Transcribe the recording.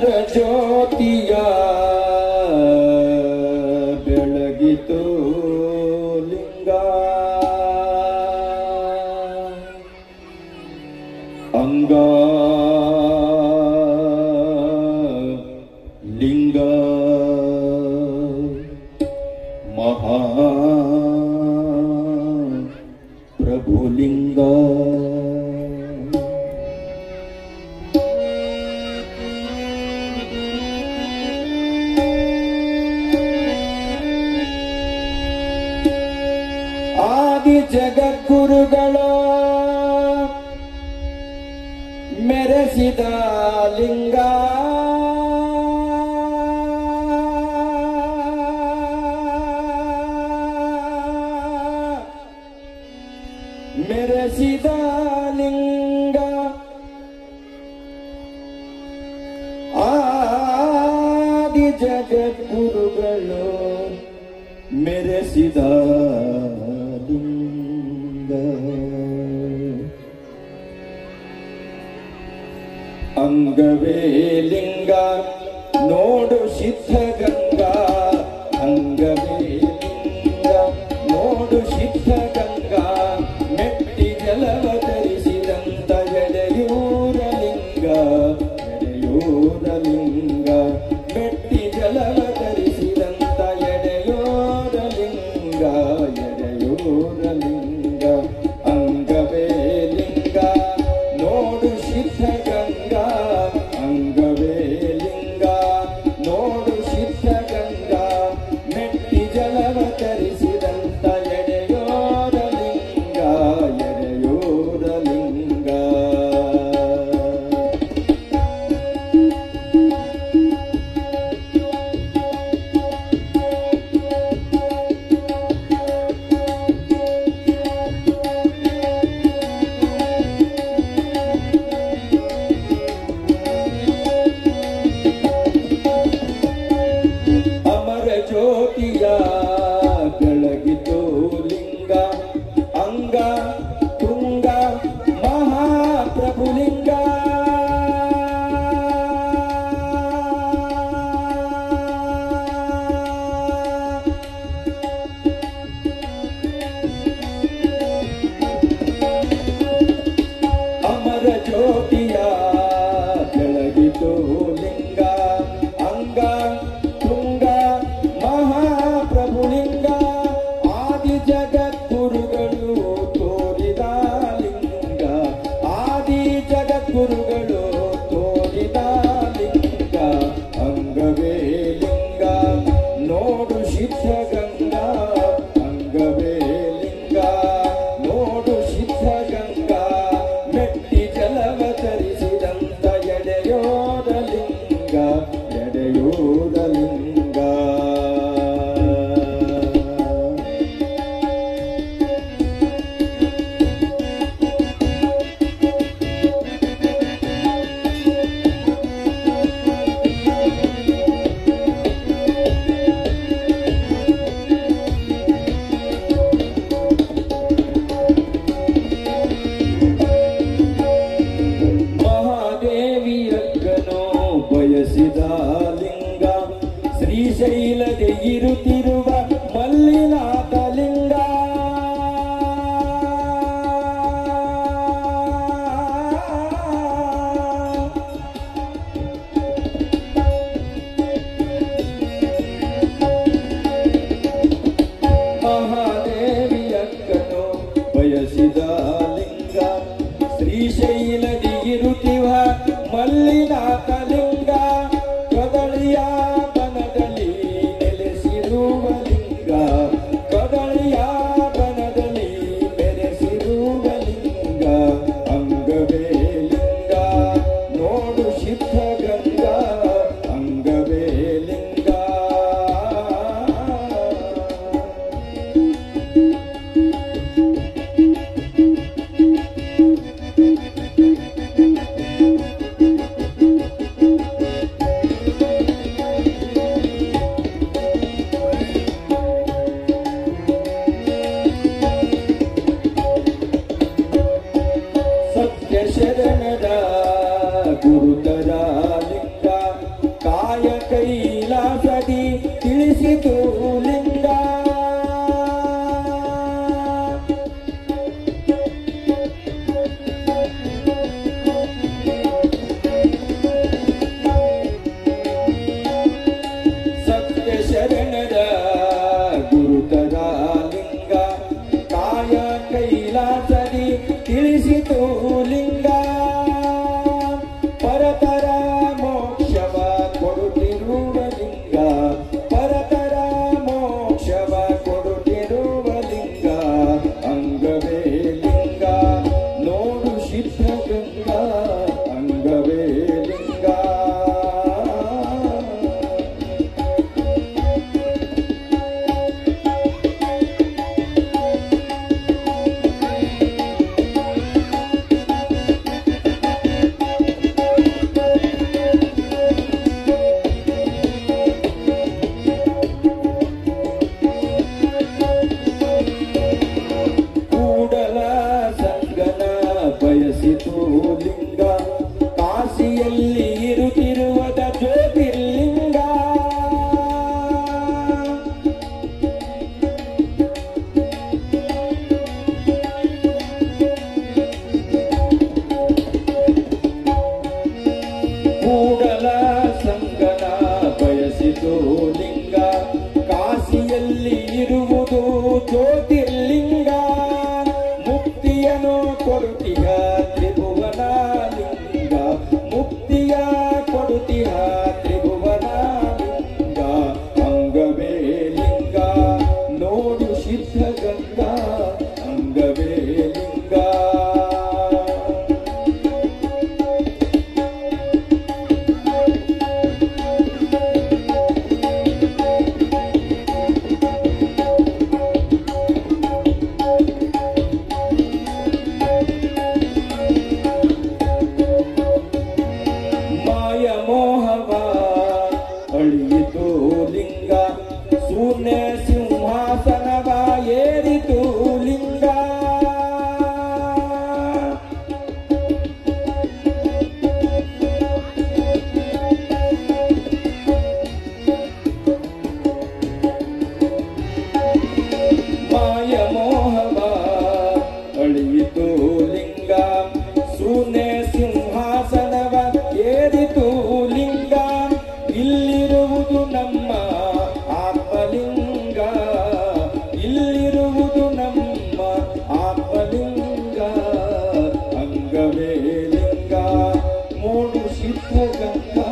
ಅಮರ ಜ್ಯೋತಿಯ ಬೆಳಗಿತು ಲಿಂಗ ಅಂಗ ಲಿಂಗ ಮಹಾ ಪ್ರಭುಲಿಂಗ ಆದಿ ಜಗದ್ಗುರುಗಳು ಮೆರೆಸಿದ ಲಿಂಗ ಮೆರೆಸಿದ ಲಿಂಗ ಆದಿ ಜಗದ್ಗುರುಗಳು ಮೆರೆಸಿದ ಅಂಗವೇ ಲಿಂಗ ನೋಡು ಸಿದ್ಧಗಂಗಾ ಅಂಗವೇ ಲಿಂಗ ನೋಡು ಸಿದ್ಧಗಂಗಾ ಮೆಟ್ಟಿ ಜಲವ ಧರಿಸಿದಂತ ಎಡೆಯೂರ ಲಿಂಗ ಎಡೆಯೂರ ಲಿಂಗ ಮೆಟ್ಟಿ ಜಲವ ಧರಿಸಿದಂತ ಎಡೆಯೂರ ಲಿಂಗ ಎಡೆಯೂರ ಲಿಂಗ ಅಂಗವೇ ಲಿಂಗ ನೋಡು ಸಿದ್ಧಗಂಗಾ ಅಂಗವೇ ಲಿಂಗ ನೋಡು ಸಿದ್ಧಗಂಗಾ ಮೆಟ್ಟಿ ಜಲವ ತರಿಸಿದಂತ ಎಡೆಯೋರ ಲಿಂಗ ಎಡೆಯೋರ ಲಿಂಗ ಜ್ಯೋತಿಯ ಬೆಳಗಿತು ಲಿಂಗ ಅಂಗ ತುಂಗ ಮಹಾಪ್ರಭುಲಿಂಗ ಅಮರ ಜ್ಯೋತಿಯ ಬೆಳಗಿತು ಲಿಂಗ ಅಂಗ ತುಂಗ ಮಹಾಪ್ರಭುಲಿಂಗ ಆದಿ ಜಗದ್ಗುರುಗಳು ತೋರಿದ ಲಿಂಗ ಆದಿ ಜಗದ್ಗುರುಗಳು ತೋರಿದ ಲಿಂಗ ಅಂಗವೇ ಲಿಂಗ ನೋಡು ಸಿದ್ಧಗಂಗಾ ಅಂಗವೇ ಲಿಂಗ ನೋಡು ಸಿದ್ಧಗಂಗಾ ಮೆಟ್ಟಿ ಜಲವ ಧರಿಸಿದಂತ ಎಡೆಯೋದ ಲಿಂಗ ಎಡೆಯೋದ ಲಿಂಗ ಮಹಾದೇವಿಯಕ್ಕನೋ ಬಯಸಿದ ಲಿಂಗ ಶ್ರೀಶೈಲದೆ ಇರುತ್ತಿರುವ ಮಲ್ಲಿನಾಥ ಲಿಂಗ ಮಹಾದೇವಿಯಕ್ಕನೋ ಬಯಸಿದ ಲಿಂಗ ಶ್ರೀಶೈಲದಿ ಇರುತ್ತಿವ ಮಲ್ಲಿನಾಥ ಲಿಂಗ ಕದಳಿಯ ಬನದಲ್ಲಿ ನೆಲೆಸಿರುವ ಲಿಂಗ ಕದಳಿಯ ಬನದಲ್ಲಿ ಬೆರೆಸಿರುವ ಲಿಂಗ ಅಂಗವೇ ಲಿಂಗ ನೋಡು ಸಿದ್ಧಗಂಗಾ ಅಂಗವೇ ಲಿಂಗ ಶರಣರ ಗುರುತರ ಲಿಂಗ ಕೂಡಲ ಸಂಗನ ಬಯಸಿತು ಲಿಂಗ ಕಾಶಿಯಲ್ಲಿ ಇರುವುದು ಜ್ಯೋತಿರ್ಲಿಂಗ ಮುಕ್ತಿಯನ್ನು ಕೊಡುತ್ತಿಹ ತ್ರಿಭುವನ ಲಿಂಗ ಮುಕ್ತಿಯ ಕೊಡುತ್ತಿಹ ತ್ರಿಭುವನ ಲಿಂಗ ಅಂಗವೇ ಲಿಂಗ ನೋಡು ಸಿದ್ಧಗಂಗಾ ಅಂಗವೇ ಲಿಂಗ ಮಾಯ ಮೋಹವ ಅಳಿಯಿತು ಲಿಂಗ ಶೂನ್ಯ ಸಿಂಹಾಸನವ ಏರಿತು ಲಿಂಗ ಮಾಯ ಮೋಹವ ಅಳಿಯಿತು ಲಿಂಗ ಶೂನ್ಯ ಸಿಂಹಾಸನವ ಏರಿತು ಲಿಂಗ ಇಲ್ಲಿರುವುದು ನಮ್ಮ ಆತ್ಮಲಿಂಗ ಇಲ್ಲಿರುವುದು ನಮ್ಮ ಆತ್ಮಲಿಂಗ ಅಂಗವೇ ಲಿಂಗ ಮೂಡು ಸಿದ್ಧಗಂಗಾ